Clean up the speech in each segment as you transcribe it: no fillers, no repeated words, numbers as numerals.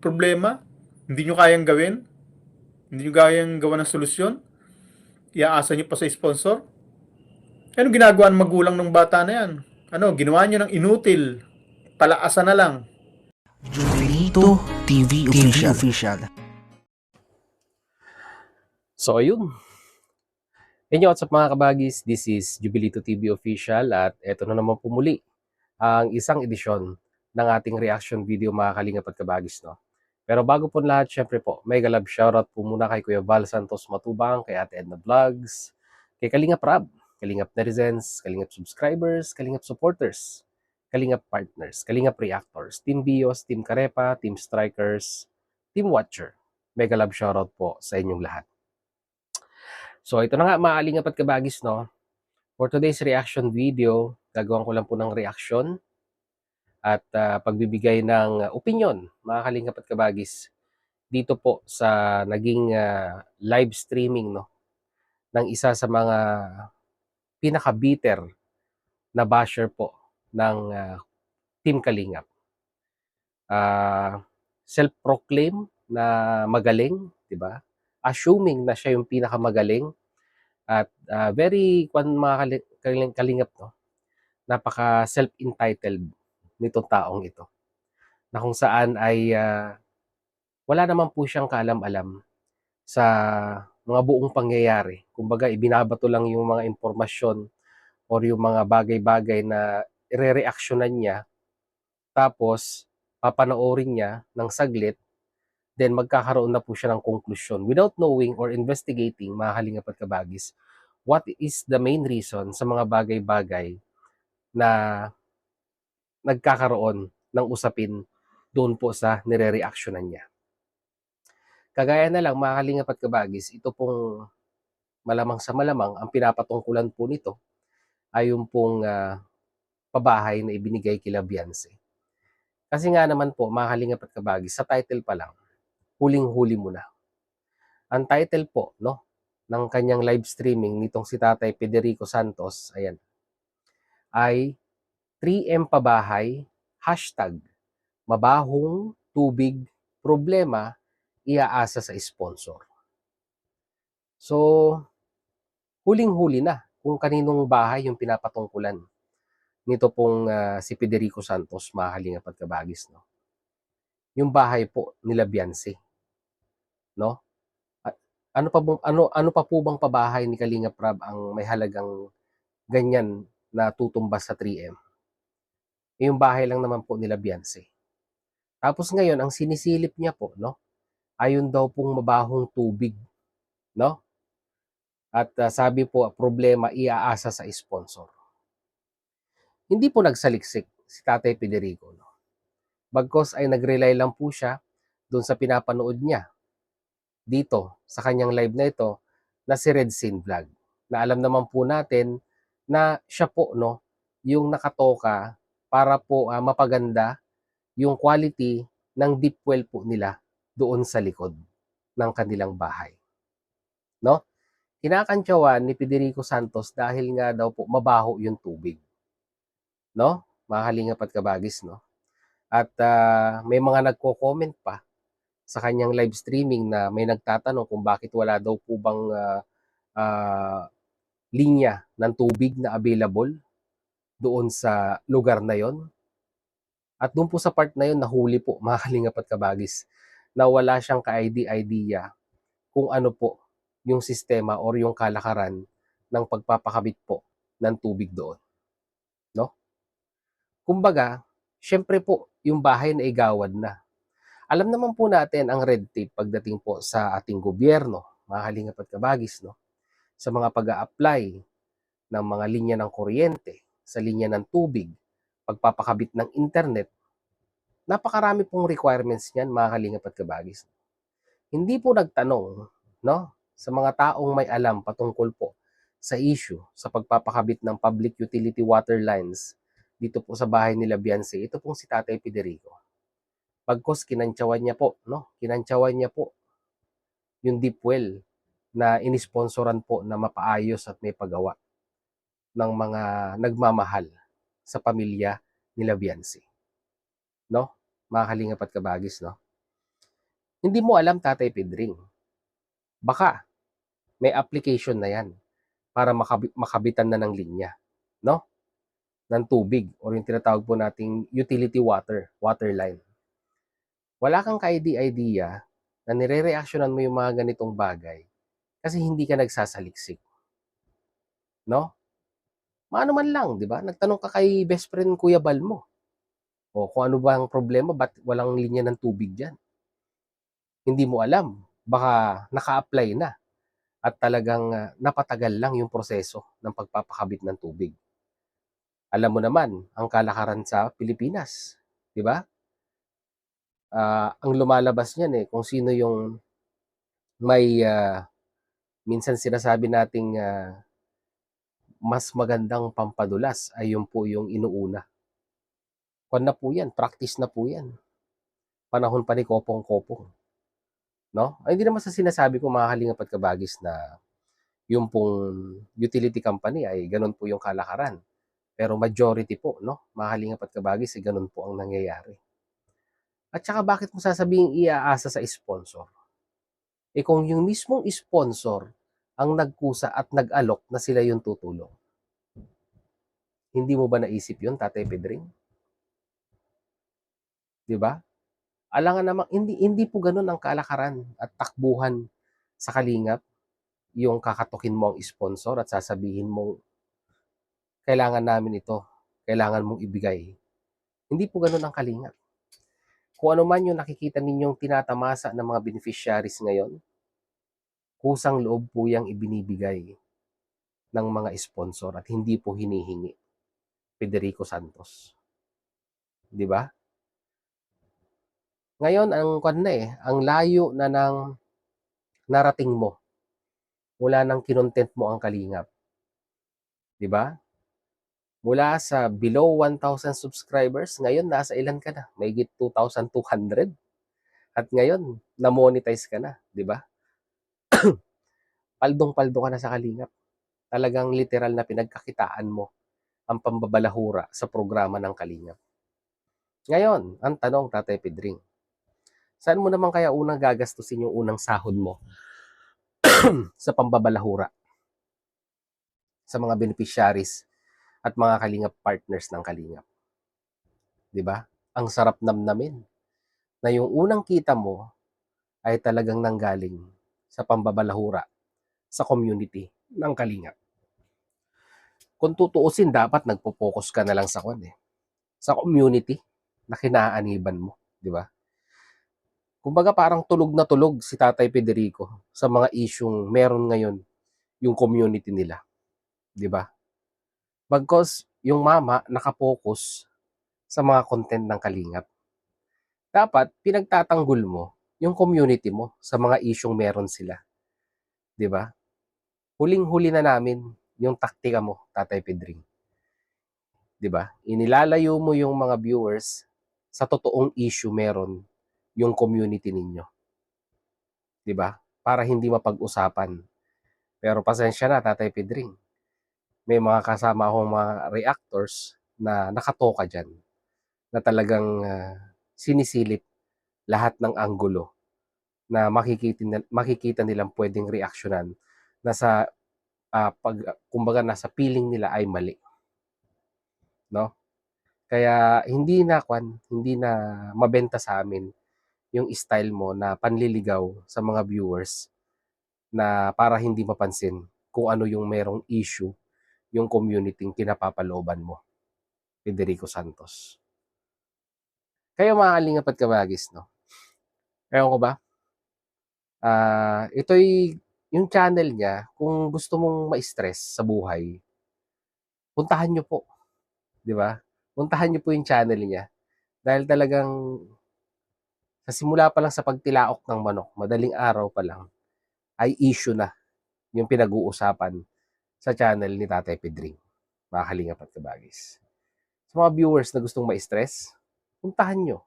problema, hindi nyo kayang gawin, hindi nyo kayang gawa ng solusyon, iaasa nyo pa sa sponsor. Ano ginagawa ng magulang ng bata na yan? Ano, ginawa nyo ng inutil, palaasan na lang. Jubilito TV Official. So ayun. Inyo, what's up mga kabagis? This is Jubilito TV Official at eto na naman po muli ang isang edisyon ng ating reaction video mga kalingap at kabagis, no? Pero bago po lahat, syempre po, mega love shoutout po muna kay Kuya Val Santos Matubang, kay Ate Edna Vlogs, kay Kalingap Rab, Kalingap Netizens, Kalingap Subscribers, Kalingap Supporters, Kalingap Partners, Kalingap Reactors, Team Bios, Team Karepa, Team Strikers, Team Watcher. Mega love shoutout po sa inyong lahat. So ito na nga mga kalingap at kabagis, no? For today's reaction video, gagawin ko lang po ng reaction at pagbibigay ng opinion, mga kalingap at kabagis, dito po sa naging live streaming, no, ng isa sa mga pinaka-bitter na basher po ng Team Kalingap. Self-proclaim na magaling, di ba? Assuming na siya yung pinakamagaling at very mga kalingap, no? Napaka self-entitled nitong taong ito, na kung saan ay wala naman po siyang kaalam-alam sa mga buong pangyayari. Kumbaga, ibinabato lang yung mga impormasyon or yung mga bagay-bagay na ire-reactionan niya, tapos papanoorin niya ng saglit, then magkakaroon na po siya ng konklusyon without knowing or investigating, mga kalingap at kabagis, what is the main reason sa mga bagay-bagay na nagkakaroon ng usapin doon po sa nire-reactionan niya. Kagaya na lang mga kalingap at kabagis, ito pong malamang sa malamang ang pinapatungkulan po nito ay yung pong pabahay na ibinigay kila Beyonce. Kasi nga naman po mga kalingap at kabagis, sa title pa lang, huling-huli mo na. Ang title po, no, ng kanyang live streaming nitong si Tatay Federico Santos, ayan, ay 3M Pabahay, hashtag, mabahong tubig, problema, iaasa sa sponsor. So, huling-huli na kung kaninong bahay yung pinapatungkulan nito pong si Federico Santos, mga kalingap at kabagis, no? Yung bahay po nila Beyonce, no? At ano pa po bang pabahay ni Kalingap Rab ang may halagang ganyan na tutumbas sa 3M? Yung bahay lang naman po nila Beyonce. Tapos ngayon, ang sinisilip niya po, no, ayun daw pong mabahong tubig, no? At sabi po, problema iaasa sa sponsor. Hindi po nagsaliksik si Tatay Federico, no? Bagkos ay nag-rely lang po siya doon sa pinapanood niya dito sa kanyang live na ito na si Red Scene Vlog. Na alam naman po natin na siya po, no, yung nakatoka para po mapaganda yung quality ng deep well po nila doon sa likod ng kanilang bahay, no? Kinakantyawan ni Federico Santos dahil nga daw po mabaho yung tubig, no? Mga kalingap at kabagis, no? At may mga nagko-comment pa sa kanyang live streaming na may nagtatanong kung bakit wala daw po bang linya ng tubig na available doon sa lugar na yon. At doon po sa part na yon, nahuli po mga kalingap at kabagis na wala siyang ka-idea kung ano po yung sistema or yung kalakaran ng pagpapakabit po ng tubig doon, no? Kumbaga, syempre po yung bahay na igawad na. Alam naman po natin ang red tape pagdating po sa ating gobyerno, mga kalingap at kabagis, no? Sa mga pag-a-apply ng mga linya ng kuryente, sa linya ng tubig, pagpapakabit ng internet, napakarami pong requirements niyan, mga kalingap at kabagis. Hindi po nagtanong, no, sa mga taong may alam patungkol po sa issue sa pagpapakabit ng public utility water lines dito po sa bahay nila Beyonce. Ito pong si Tatay Federico. Pagkos kinantsawan niya po, no, kinantsawan niya po yung deep well na inisponsoran po na mapaayos at may pagawa ng mga nagmamahal sa pamilya nila Beyonce, no? Mga kalingap at kabagis, no? Hindi mo alam, Tatay Pedring. Baka may application na yan para makabitan na ng linya, no? Ng tubig or yung tinatawag po nating utility water line. Wala kang ka-idea na nire-reactionan mo yung mga ganitong bagay kasi hindi ka nagsasaliksik, no? Maano man lang, di ba? Nagtanong ka kay best friend Kuya Bal mo. O kung ano ba ang problema, ba't walang linya ng tubig dyan? Hindi mo alam. Baka naka-apply na at talagang napatagal lang yung proseso ng pagpapakabit ng tubig. Alam mo naman, ang kalakaran sa Pilipinas, di ba? Ang lumalabas niyan kung sino yung may minsan sinasabi nating mas magandang pampadulas ay yun po yung inuuna. Kwan na po yan, practice na po yan. Panahon pa ni Kopong-Kopong. No? Ay, hindi naman sa sinasabi ko mga kalingap at kabagis na yung pong utility company ay ganun po yung kalakaran. Pero majority po, no? Mga kalingap at kabagis ay ganun po ang nangyayari. At saka bakit mo sasabing iaasa sa sponsor? Kung yung mismong sponsor ang nagkusa at nag-alok na sila yung tutulong. Hindi mo ba naisip yun, Tatay Pedring? Di ba? Alangan naman, hindi po ganun ang kalakaran at takbuhan sa kalingap. Yung kakatukin mo ang sponsor at sasabihin mo, kailangan namin ito, kailangan mong ibigay. Hindi po ganun ang kalingap. Kung ano man yung nakikita ninyong tinatamasa ng mga beneficiaries ngayon, kusang loob po yung ibinibigay ng mga sponsor at hindi po hinihingi. Federico Santos. Di ba? Ngayon, ang layo na ng narating mo mula ng kinontent mo ang kalingap. Di ba? Mula sa below 1,000 subscribers, ngayon nasa ilan ka na? Mahigit 2,200. At ngayon, na-monetize ka na, di ba? Paldong-paldo ka na sa kalingap. Talagang literal na pinagkakitaan mo ang pambabalahura sa programa ng kalingap. Ngayon, ang tanong, Tatay Pedring, saan mo naman kaya unang gagastusin yung unang sahod mo sa pambabalahura sa mga beneficiaries at mga kalingap partners ng kalingap? Di ba? Ang sarap namnamin na yung unang kita mo ay talagang nanggaling sa pambabalahura sa community ng kalingap. Kung tutuusin, dapat nagpo-focus ka na lang sa sa community na kinaaniban mo, di ba? Kumbaga parang tulog na tulog si Tatay Federico sa mga isyung meron ngayon yung community nila, di ba? Bagkus yung mama nakapokus sa mga content ng kalingap. Dapat pinagtatanggol mo yung community mo sa mga isyung meron sila, di ba? Huling-huli na namin yung taktika mo, Tatay Pedring. Di ba? Inilalayo mo yung mga viewers sa totoong issue meron yung community ninyo. Di ba? Para hindi mapag-usapan. Pero pasensya na, Tatay Pedring. May mga kasama akong mga reactors na nakatoka dyan na talagang sinisilip lahat ng anggulo na makikita nilang pwedeng reaksyonan na sa kumbaga nasa feeling nila ay mali, no? Kaya hindi na mabenta sa amin yung style mo na panliligaw sa mga viewers na para hindi mapansin kung ano yung merong issue yung community kinapapalooban mo, Federico Santos. Kaya mga kalingap at kabagis, no? Ewan ko ba? Ito'y yung channel niya, kung gusto mong ma-stress sa buhay, puntahan nyo po. Di ba? Puntahan nyo po yung channel niya. Dahil talagang sa simula pa lang sa pagtilaok ng manok, madaling araw pa lang, ay issue na yung pinag-uusapan sa channel ni Tatay Pedring. Mga kalingap at kabagis. Sa mga viewers na gustong ma-stress, puntahan nyo.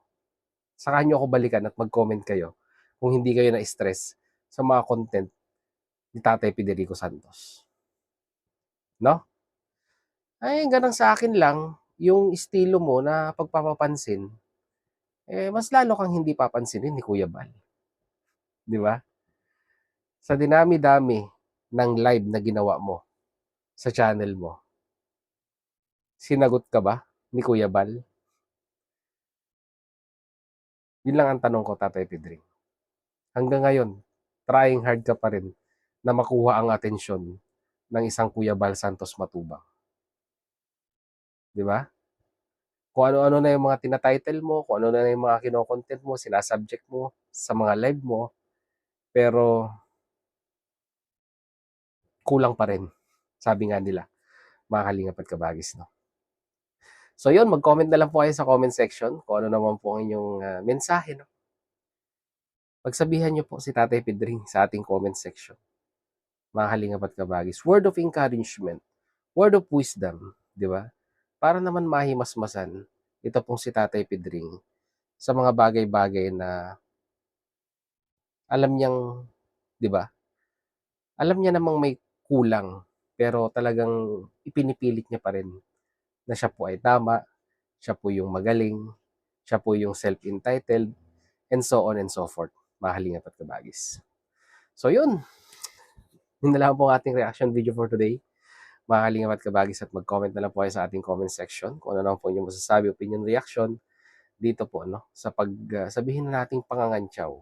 Saka nyo ako balikan at mag-comment kayo kung hindi kayo na-stress sa mga content ni Tatay Federico Santos. No? Ay, ganang sa akin lang, yung estilo mo na pagpapapansin, mas lalo kang hindi papansinin ni Kuya Bal. Di ba? Sa dinami-dami ng live na ginawa mo sa channel mo, sinagot ka ba ni Kuya Bal? Yun lang ang tanong ko, Tatay Pedring. Hanggang ngayon, trying hard ka pa rin na makuha ang atensyon ng isang Kuya Bal Santos Matubang. Di ba? Kung ano-ano na yung mga tinatitle mo, kung ano na yung mga kinokontent mo, sinasubject mo sa mga live mo, pero kulang pa rin. Sabi nga nila, mga kalingap at kabagis, no? So yun, mag-comment na lang po kayo sa comment section kung ano naman po ang inyong mensahe, no? Pagsabihan nyo po si Tatay Pedring sa ating comment section. Mga kalingap at kabagis. Word of encouragement, word of wisdom, di ba? Para naman mahimasmasan ito pong si Tatay Pedring sa mga bagay-bagay na alam niyang, di ba? Alam niya namang may kulang, pero talagang ipinipilit niya pa rin na siya po ay tama, siya po yung magaling, siya po yung self-entitled, and so on and so forth, mga kalingap at kabagis. So yun, yun na lang po ang ating reaction video for today. Mga kalingap at kabagis, at mag-comment na lang po kayo sa ating comment section kung ano naman po inyong masasabi, opinion, reaction dito po, no? Sa sabihin na nating pangangantyaw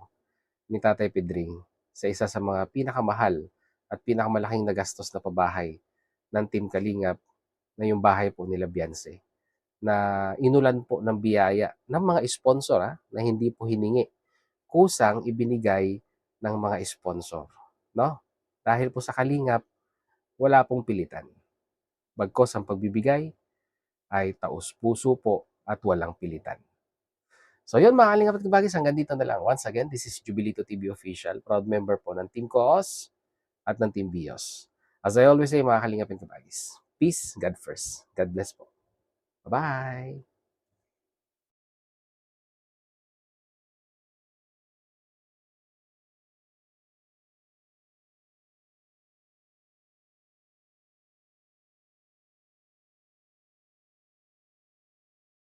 ni Tatay Pedring sa isa sa mga pinakamahal at pinakamalaking nagastos na pabahay ng Team Kalingap, na yung bahay po nila Beyonce, na inulan po ng biyaya ng mga sponsor, na hindi po hiningi, kusang ibinigay ng mga sponsor, no? Dahil po sa Kalingap, wala pong pilitan. Bagkos ang pagbibigay ay taos-puso po at walang pilitan. So yun, mga kalingap at kabagis, hanggang dito na lang. Once again, this is Jubilito TV Official, proud member po ng Team Koos at ng Team Bios. As I always say, mga kalingap at kabagis, peace, God first. God bless po. Bye-bye!